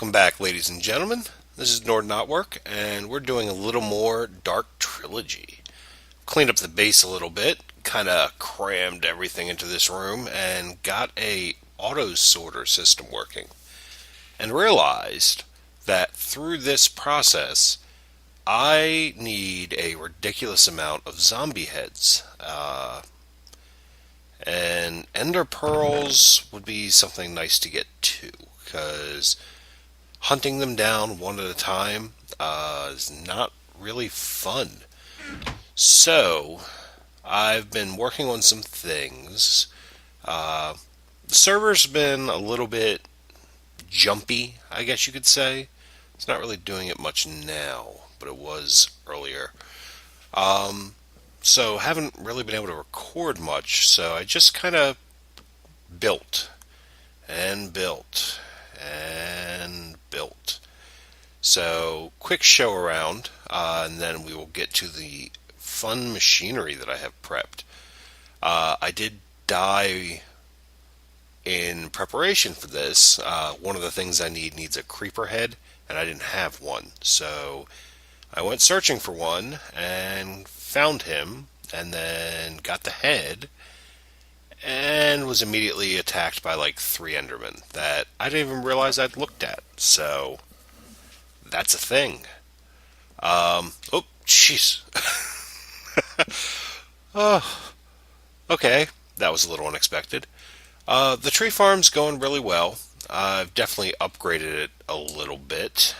Welcome back, ladies and gentlemen. This is knotwork, and we're doing a little more Dark Trilogy. Cleaned up the base a little bit, kind of crammed everything into this room, and got a auto sorter system working. And realized that through this process, I need a ridiculous amount of zombie heads. And ender pearls would be something nice to get too, because hunting them down one at a time is not really fun. So, I've been working on some things. Uh, the server's been a little bit jumpy, I guess you could say. It's not really doing it much now, but it was earlier. Um, so, haven't really been able to record much, so I just kind of built and built and built. So, quick show around, and then we will get to the fun machinery that I have prepped. I did die in preparation for this. One of the things I needs a creeper head, and I didn't have one. So, I went searching for one and found him, and then got the head, and was immediately attacked by like three Endermen that I didn't even realize I'd looked at. So, that's a thing. Oh, jeez. Oh, okay. That was a little unexpected. The tree farm's going really well. I've definitely upgraded it a little bit.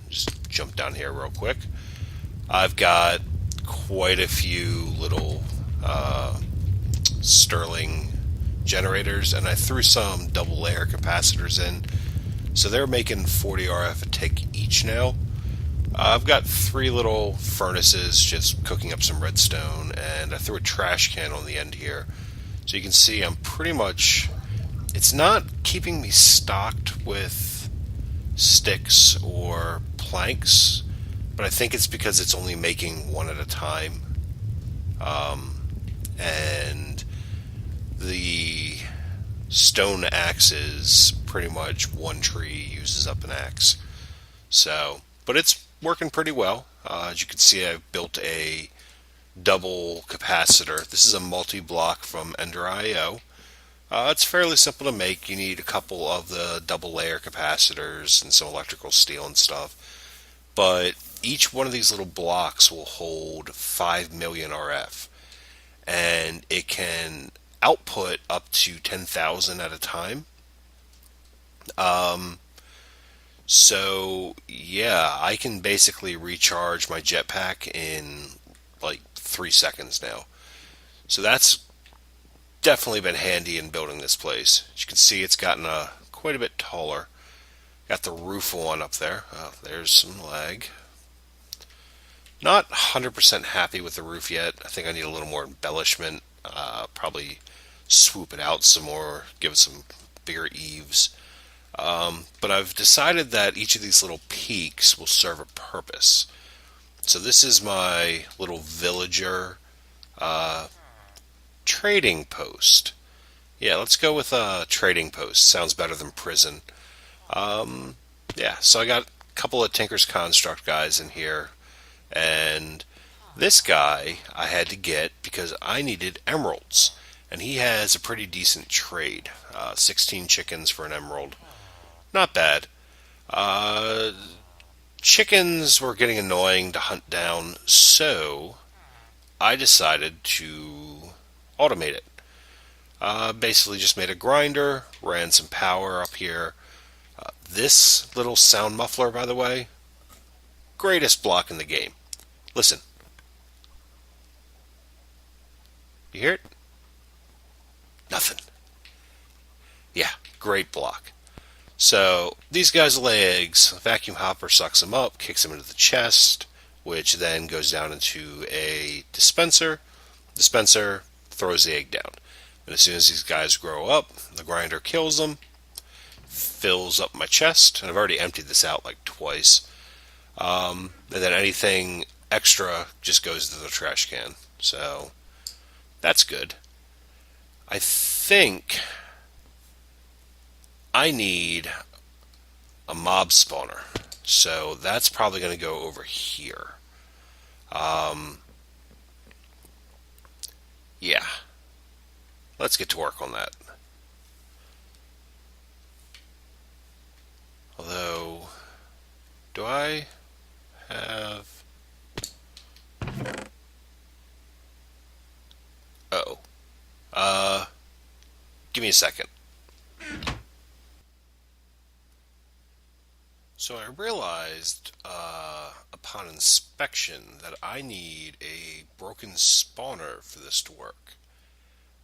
Just jump down here real quick. I've got quite a few little Sterling generators, and I threw some double layer capacitors in. So they're making 40 RF a tick each now. I've got three little furnaces just cooking up some redstone, and I threw a trash can on the end here. So you can see I'm pretty much... It's not keeping me stocked with sticks or planks, but I think it's because it's only making one at a time. And the stone axes, pretty much one tree uses up an axe. So, but it's working pretty well. As you can see, I've built a double capacitor. This is a multi-block from Ender.io. It's fairly simple to make. You need a couple of the double layer capacitors and some electrical steel and stuff. But each one of these little blocks will hold 5 million RF. And it can output up to 10,000 at a time. So, yeah, I can basically recharge my jetpack in like 3 seconds now. So that's definitely been handy in building this place. As you can see, it's gotten quite a bit taller. Got the roof on up there. Oh, there's some lag. Not 100% happy with the roof yet. I think I need a little more embellishment. Probably swoop it out some more, give it some bigger eaves. But I've decided that each of these little peaks will serve a purpose. So this is my little villager trading post. Yeah, let's go with trading post. Sounds better than prison. Yeah, so I got a couple of Tinker's Construct guys in here. And this guy I had to get because I needed emeralds. And he has a pretty decent trade. 16 chickens for an emerald. Not bad. Chickens were getting annoying to hunt down, so I decided to automate it. Basically just made a grinder, ran some power up here. This little sound muffler, by the way, greatest block in the game. Listen. You hear it? Nothing. Yeah, great block. So, these guys lay eggs. A vacuum hopper sucks them up, kicks them into the chest, which then goes down into a dispenser. Dispenser throws the egg down. And as soon as these guys grow up, the grinder kills them, fills up my chest, and I've already emptied this out like twice. And then anything extra just goes to the trash can. So, that's good. I think I need a mob spawner. So that's probably going to go over here. Yeah, let's get to work on that. Although, do I have... Oh. Uh, Give me a second. So I realized upon inspection that I need a broken spawner for this to work.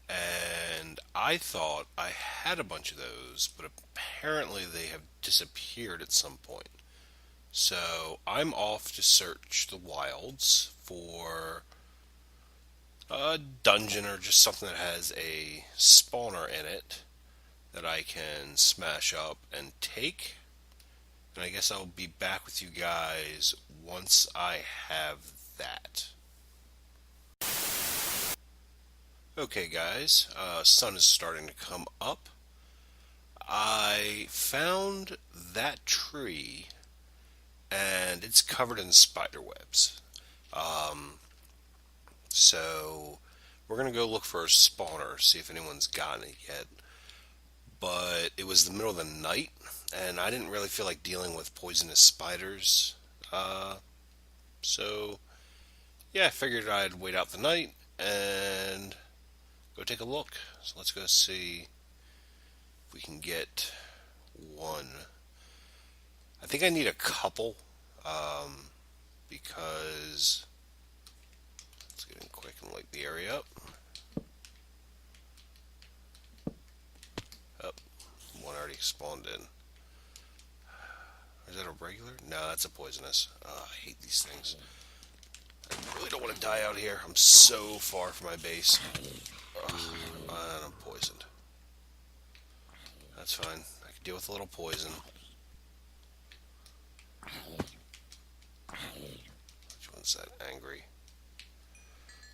And I thought I had a bunch of those, but apparently they have disappeared at some point. So I'm off to search the wilds for a dungeon or just something that has a spawner in it that I can smash up and take. And I guess I'll be back with you guys once I have that. Okay, guys, sun is starting to come up. I found that tree and it's covered in spider webs. Um, so we're gonna go look for a spawner, see if anyone's gotten it yet. But it was the middle of the night, and I didn't really feel like dealing with poisonous spiders. Uh, so yeah, I figured I'd wait out the night and go take a look. So let's go see if we can get one. I think I need a couple, um, because let's get in quick and light the area up. Oh, one already spawned in. Is that a regular? No, that's a poisonous. I hate these things. I really don't want to die out here. I'm so far from my base. Ugh, and I'm poisoned. That's fine. I can deal with a little poison. Which one's that angry?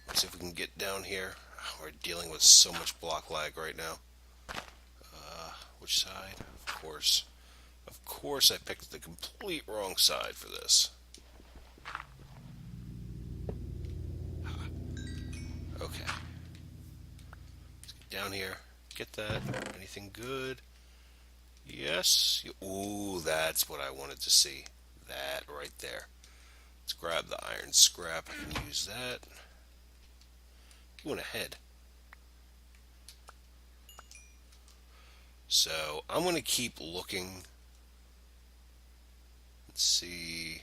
Let's see if we can get down here. We're dealing with so much block lag right now. Which side? Of course. Of course I picked the complete wrong side for this. Okay. Let's get down here. Get that. Anything good? Yes. Ooh, that's what I wanted to see. That right there. Let's grab the iron scrap. I can use that. He went ahead. So I'm going to keep looking. Let's see.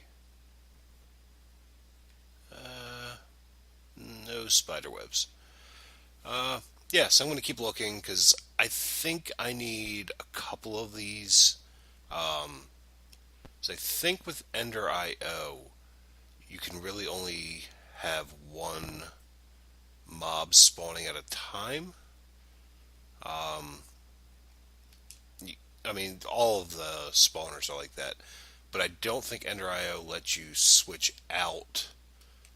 No spider webs. Yes, I'm going to keep looking because I think I need a couple of these. So I think with Ender IO, you can really only have one mob spawning at a time. Um, I mean, all of the spawners are like that, but I don't think Ender IO lets you switch out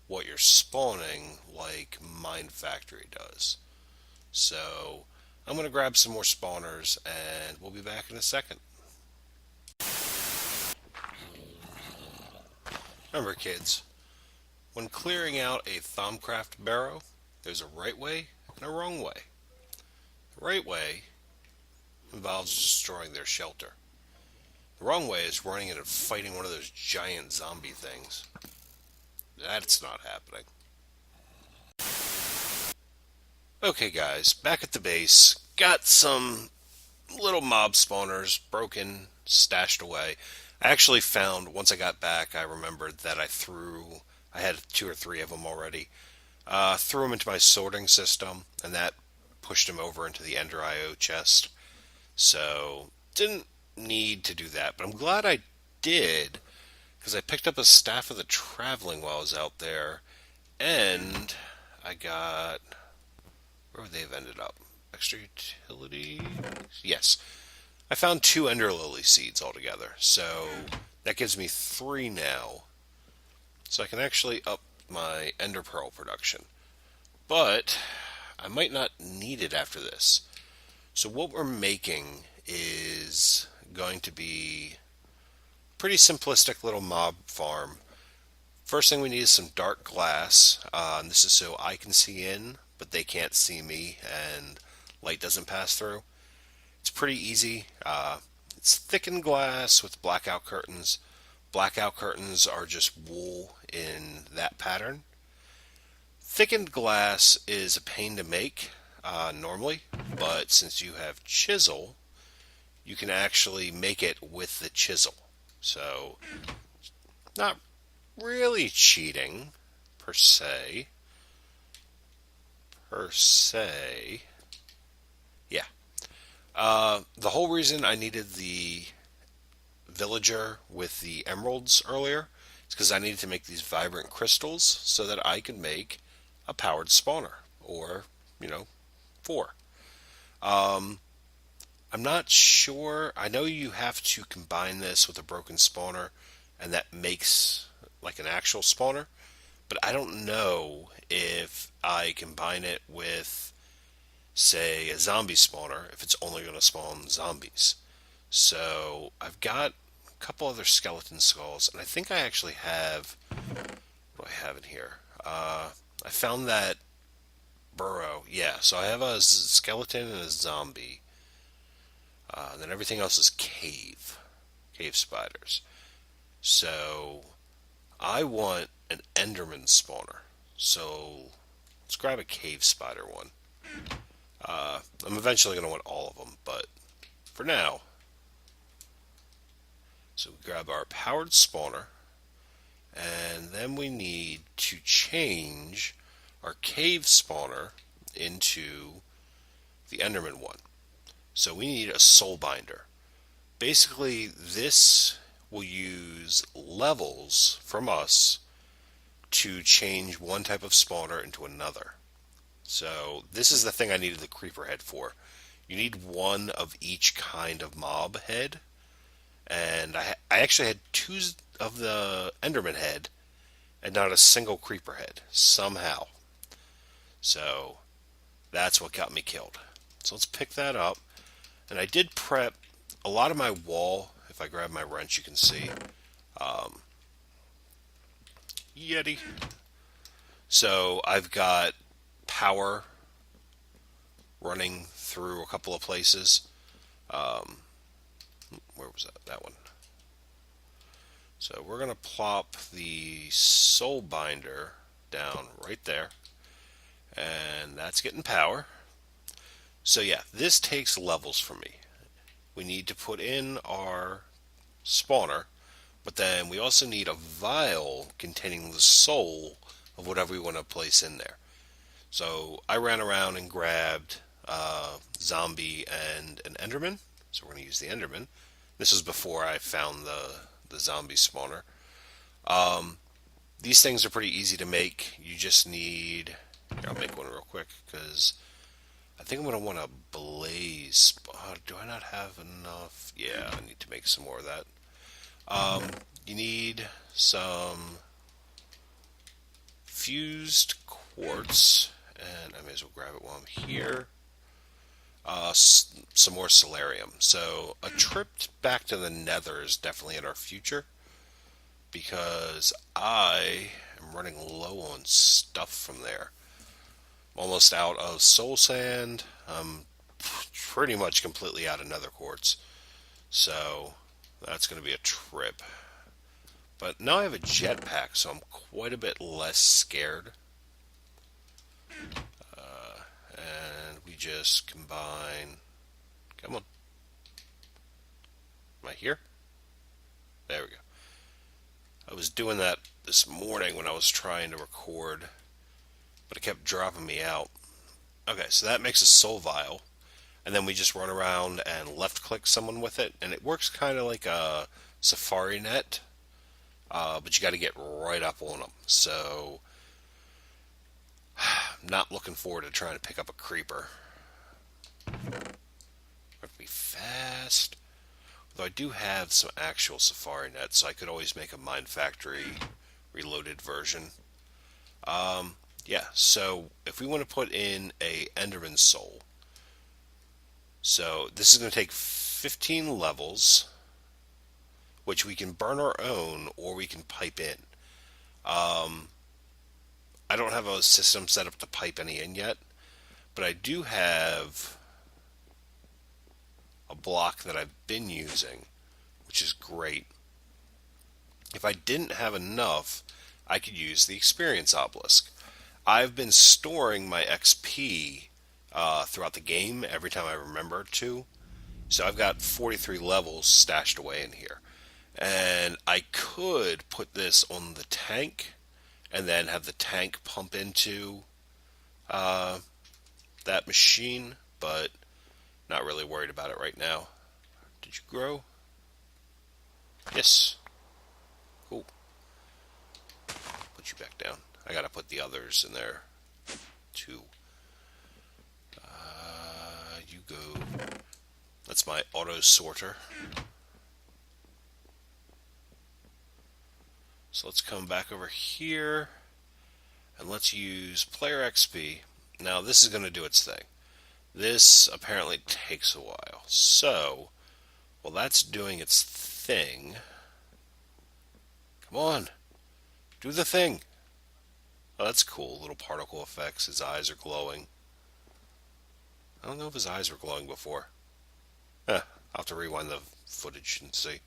what you're spawning like Mine Factory does. So I'm going to grab some more spawners and we'll be back in a second. Remember, kids, when clearing out a Thaumcraft barrow, there's a right way and a wrong way. The right way involves destroying their shelter. The wrong way is running in and fighting one of those giant zombie things. That's not happening. Okay, guys, back at the base. Got some little mob spawners broken, stashed away. I actually found, once I got back, I remembered that I had two or three of them already. Threw them into my sorting system, and that pushed them over into the Ender IO chest. So, didn't need to do that, but I'm glad I did, because I picked up a Staff of the Traveling while I was out there, and I got... Where would they have ended up? Extra utility? Yes. I found 2 Ender Lily seeds altogether, so that gives me 3 now. So I can actually up my Ender Pearl production. But I might not need it after this. So what we're making is going to be pretty simplistic little mob farm. First thing we need is some dark glass. And this is so I can see in, but they can't see me, and light doesn't pass through. It's pretty easy. It's thickened glass with blackout curtains. Blackout curtains are just wool in that pattern. Thickened glass is a pain to make normally, but since you have chisel, you can actually make it with the chisel. So, not really cheating per se. Per se. Yeah. The whole reason I needed the villager with the emeralds earlier is because I needed to make these vibrant crystals so that I could make a powered spawner, or, you know, four. Um, I'm not sure. I know you have to combine this with a broken spawner, and that makes like an actual spawner, but I don't know if I combine it with, say, a zombie spawner, if it's only going to spawn zombies. So I've got a couple other skeleton skulls, and I think I actually have. What do I have in here? I found that burrow. Yeah, so I have a skeleton and a zombie. And then everything else is cave spiders. So I want an Enderman spawner. So let's grab a cave spider one. I'm eventually going to want all of them, but for now, so we grab our powered spawner, and then we need to change our cave spawner into the Enderman one. So we need a soul binder. Basically, this will use levels from us to change one type of spawner into another. So this is the thing I needed the creeper head for. You need one of each kind of mob head, and I actually had two of the Enderman head and not a single creeper head somehow. So that's what got me killed. So let's pick that up. And I did prep a lot of my wall. If I grab my wrench, you can see. Yeti. So I've got power running through a couple of places. Where was that? That one. So we're going to plop the soul binder down right there. And that's getting power. So yeah, this takes levels for me. We need to put in our spawner, but then we also need a vial containing the soul of whatever we want to place in there. So I ran around and grabbed zombie and an Enderman. So we're going to use the Enderman. This was before I found the zombie spawner. These things are pretty easy to make. You just need... Here, I'll make one real quick, because I think I'm going to want a blaze. Do I not have enough? Yeah, I need to make some more of that. You need some fused quartz, and I may as well grab it while I'm here. Some more solarium. So a trip back to the nether is definitely in our future, because I am running low on stuff from there. Almost out of soul sand. I'm pretty much completely out of nether quartz. So that's going to be a trip. But now I have a jetpack, so I'm quite a bit less scared. And we just combine... Come on. Am I here? There we go. I was doing that this morning when I was trying to record, but it kept dropping me out. Okay, so that makes a soul vial, and then we just run around and left click someone with it, and it works kind of like a safari net, but you got to get right up on them. So I'm not looking forward to trying to pick up a creeper. Have to be fast. Though I do have some actual safari nets, so I could always make a Mine Factory reloaded version. Yeah, so if we want to put in a Enderman soul, so this is going to take 15 levels, which we can burn our own or we can pipe in. Um, I don't have a system set up to pipe any in yet, but I do have a block that I've been using, which is great. If I didn't have enough, I could use the experience obelisk. I've been storing my XP throughout the game every time I remember to. So I've got 43 levels stashed away in here. And I could put this on the tank and then have the tank pump into uh, that machine, but not really worried about it right now. Did you grow? Yes. Cool. Put you back down. I gotta put the others in there too. You go. That's my auto sorter. So let's come back over here and let's use player XP. Now this is going to do its thing. This apparently takes a while. So, while that's doing its thing, come on, do the thing. Oh, that's cool. Little particle effects. His eyes are glowing. I don't know if his eyes were glowing before. I'll have to rewind the footage and see.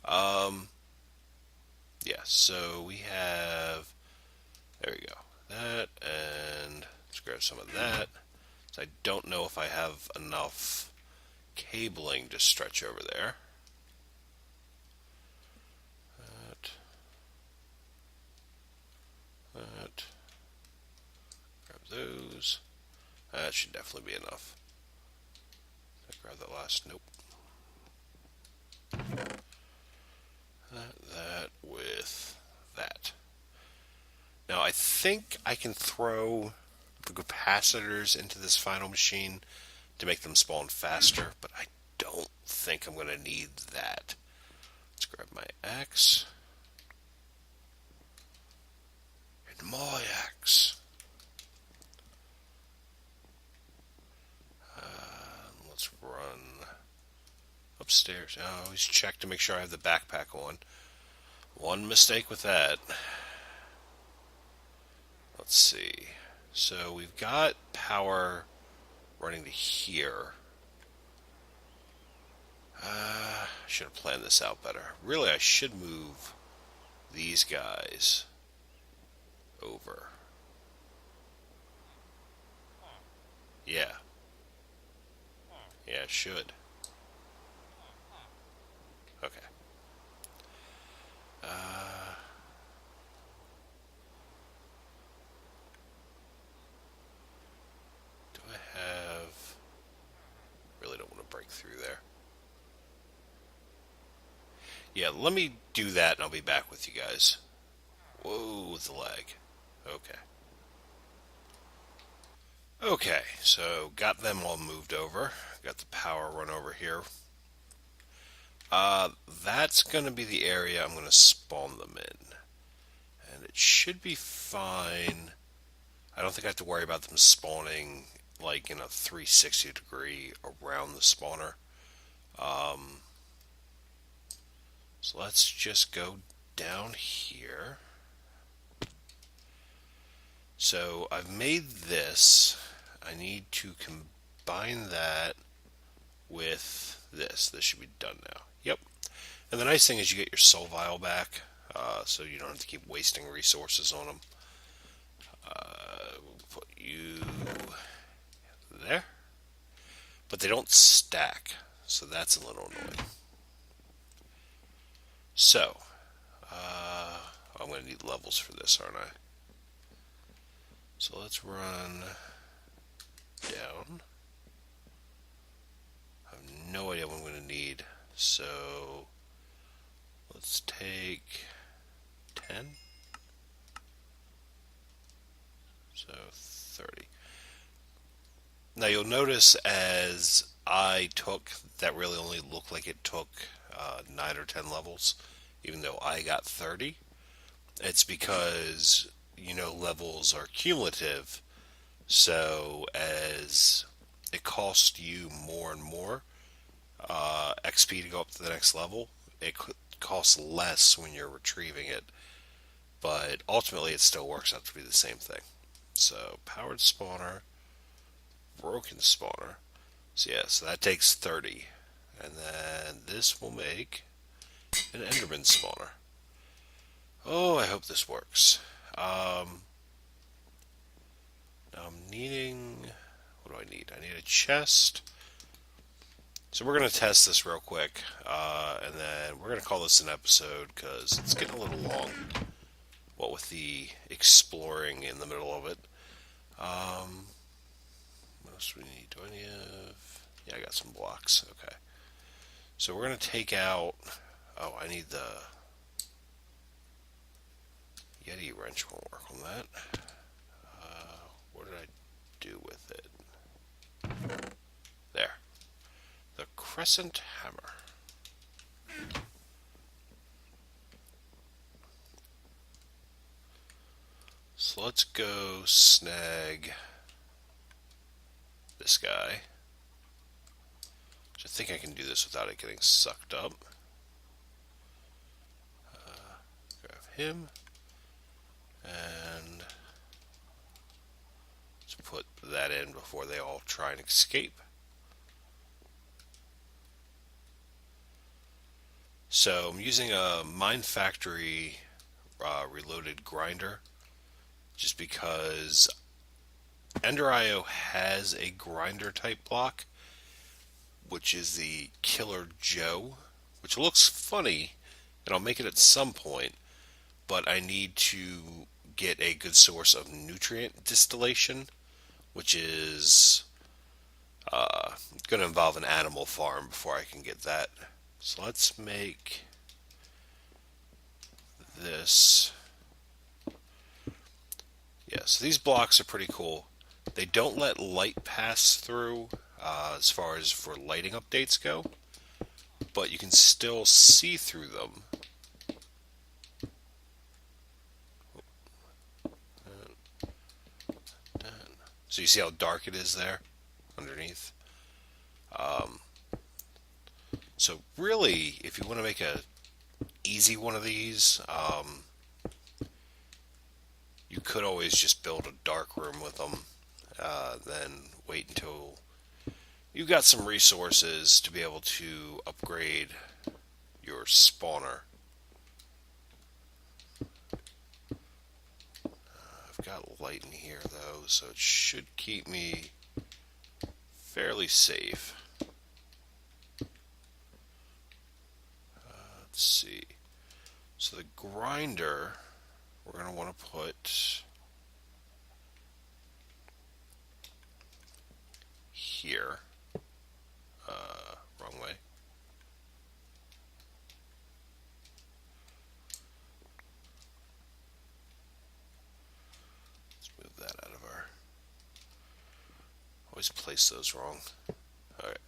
Um, yeah, so we have, there we go, that, and let's grab some of that. So I don't know if I have enough cabling to stretch over there. That, grab those. That should definitely be enough. I grab that last, nope. That with that. Now I think I can throw the capacitors into this final machine to make them spawn faster, but I don't think I'm going to need that. Let's grab my axe. And my axe. Let's run upstairs. Oh, always check to make sure I have the backpack on. One mistake with that. Let's see. So we've got power running to here. I should have planned this out better. Really, I should move these guys over. Yeah. Yeah, I should. Okay. Do I have... Really don't want to break through there. Yeah, let me do that and I'll be back with you guys. Whoa, the lag. Okay. Okay, so got them all moved over. Got the power run over here. That's going to be the area I'm going to spawn them in. And it should be fine. I don't think I have to worry about them spawning like in a 360 degree around the spawner. So let's just go down here. So I've made this. I need to combine that with this. This should be done now. Yep. And the nice thing is you get your soul vial back, so you don't have to keep wasting resources on them. We'll put you there. But they don't stack, so that's a little annoying. So, I'm going to need levels for this, aren't I? So let's run down. I have no idea what I'm going to need. So let's take 10. So 30. Now you'll notice as I took, that really only looked like it took 9 or 10 levels, even though I got 30. It's because, levels are cumulative. So as it costs you more and more XP to go up to the next level, it costs less when you're retrieving it, but ultimately it still works out to be the same thing. So powered spawner, broken spawner. So yeah, so that takes 30. And then this will make an Enderman spawner. Oh, I hope this works. Now I'm needing... What do I need? I need a chest. So we're going to test this real quick, and then we're going to call this an episode because it's getting a little long. What with the exploring in the middle of it. What else do we need? Do I need... Yeah, I got some blocks. Okay. So we're going to take out... Oh, I need the... Yeti wrench won't work on that. What did I do with it? There. The crescent hammer. So let's go snag this guy. I think I can do this without it getting sucked up. Grab him. And let's put that in before they all try and escape. So I'm using a Mine Factory reloaded grinder just because Ender.io has a grinder type block, which is the Killer Joe, which looks funny, and I'll make it at some point, but I need to get a good source of nutrient distillation, which is going to involve an animal farm before I can get that. So let's make this. Yeah, so these blocks are pretty cool. They don't let light pass through as far as for lighting updates go, but you can still see through them. So you see how dark it is there underneath? So really, if you want to make a easy one of these, you could always just build a dark room with them, then wait until you've got some resources to be able to upgrade your spawner. I've got light in here though, so it should keep me fairly safe. Let's see. So the grinder, we're going to want to put here. Wrong way. Let's move that out of our... Always place those wrong. Alright.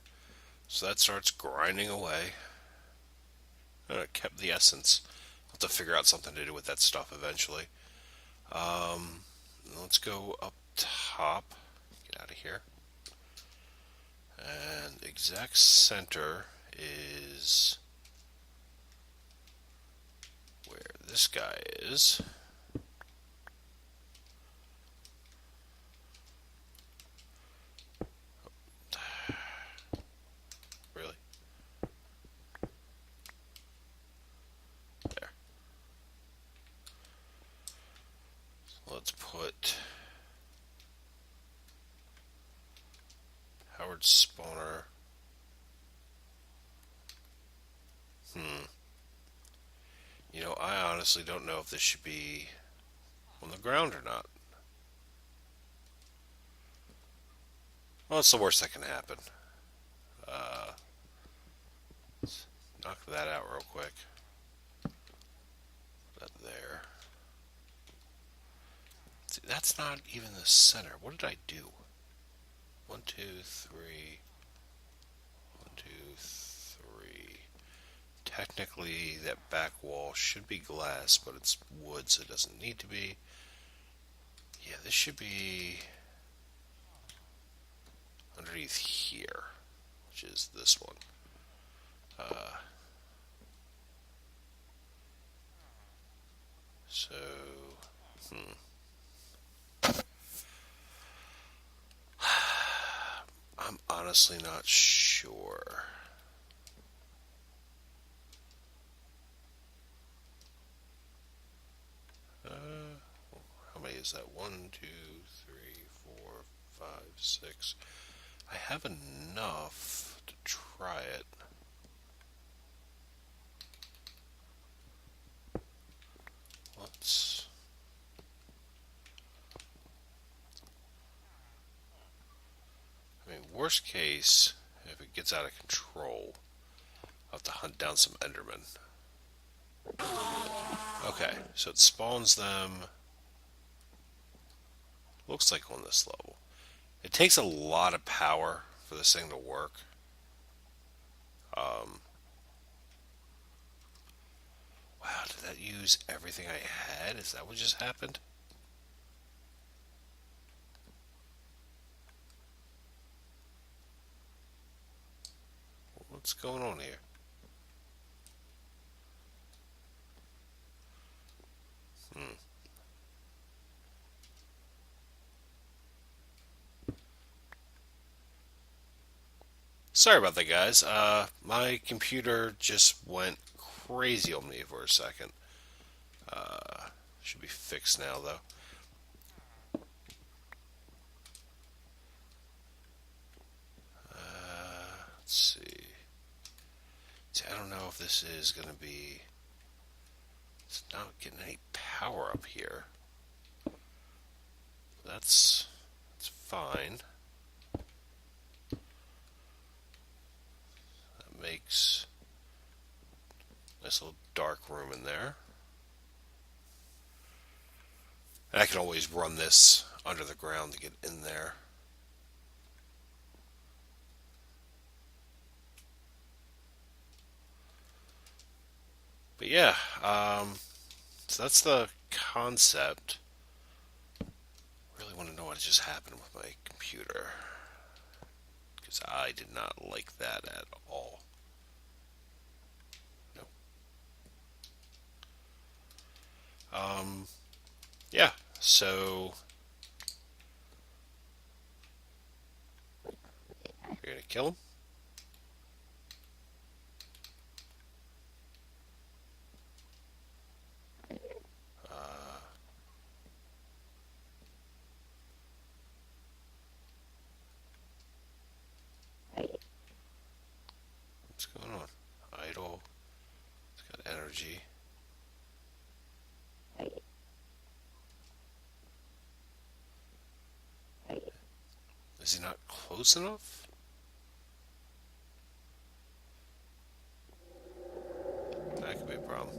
So that starts grinding away. It kept the essence. I'll have to figure out something to do with that stuff eventually. Let's go up top. Get out of here. And exact center is where this guy is. Really? There. So let's put Howard spawner. You know, I honestly don't know if this should be on the ground or not. Well, it's the worst that can happen. Let's knock that out real quick. Put that there. See, that's not even the center. What did I do? 1, 2, 3. 1, 2, 3. Technically, that back wall should be glass, but it's wood, so it doesn't need to be. Yeah, this should be underneath here, which is this one. So, I'm honestly not sure. How many is that? One, two, three, four, five, six. I have enough to try it. Let's. I mean, worst case, if it gets out of control, I'll have to hunt down some Endermen. Okay, so it spawns them. Looks like on this level. It takes a lot of power for this thing to work. Um, wow, did that use everything I had? Is that what just happened? What's going on here? Hmm. Sorry about that, guys. My computer just went crazy on me for a second. Should be fixed now, though. Let's see. See, I don't know if this is going to be. It's not getting any power up here. That's fine. That makes a nice little dark room in there. And I can always run this under the ground to get in there. But yeah, so that's the concept. Really want to know what just happened with my computer because I did not like that at all. No. Um, yeah. So you're gonna kill him. Uh, what's going on? Idle. It's got energy. Is he not close enough? That could be a problem.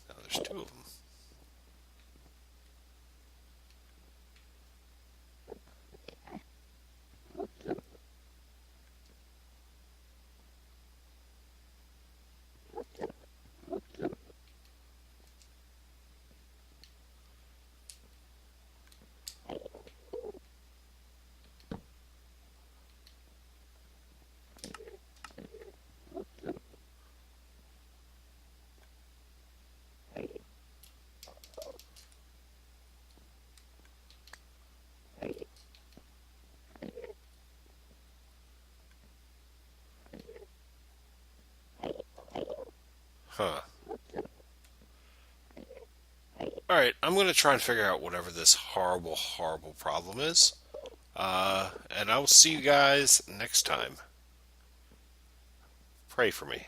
Now there's two of them. Huh. Alright, I'm going to try and figure out whatever this horrible, horrible problem is. And I will see you guys next time. Pray for me.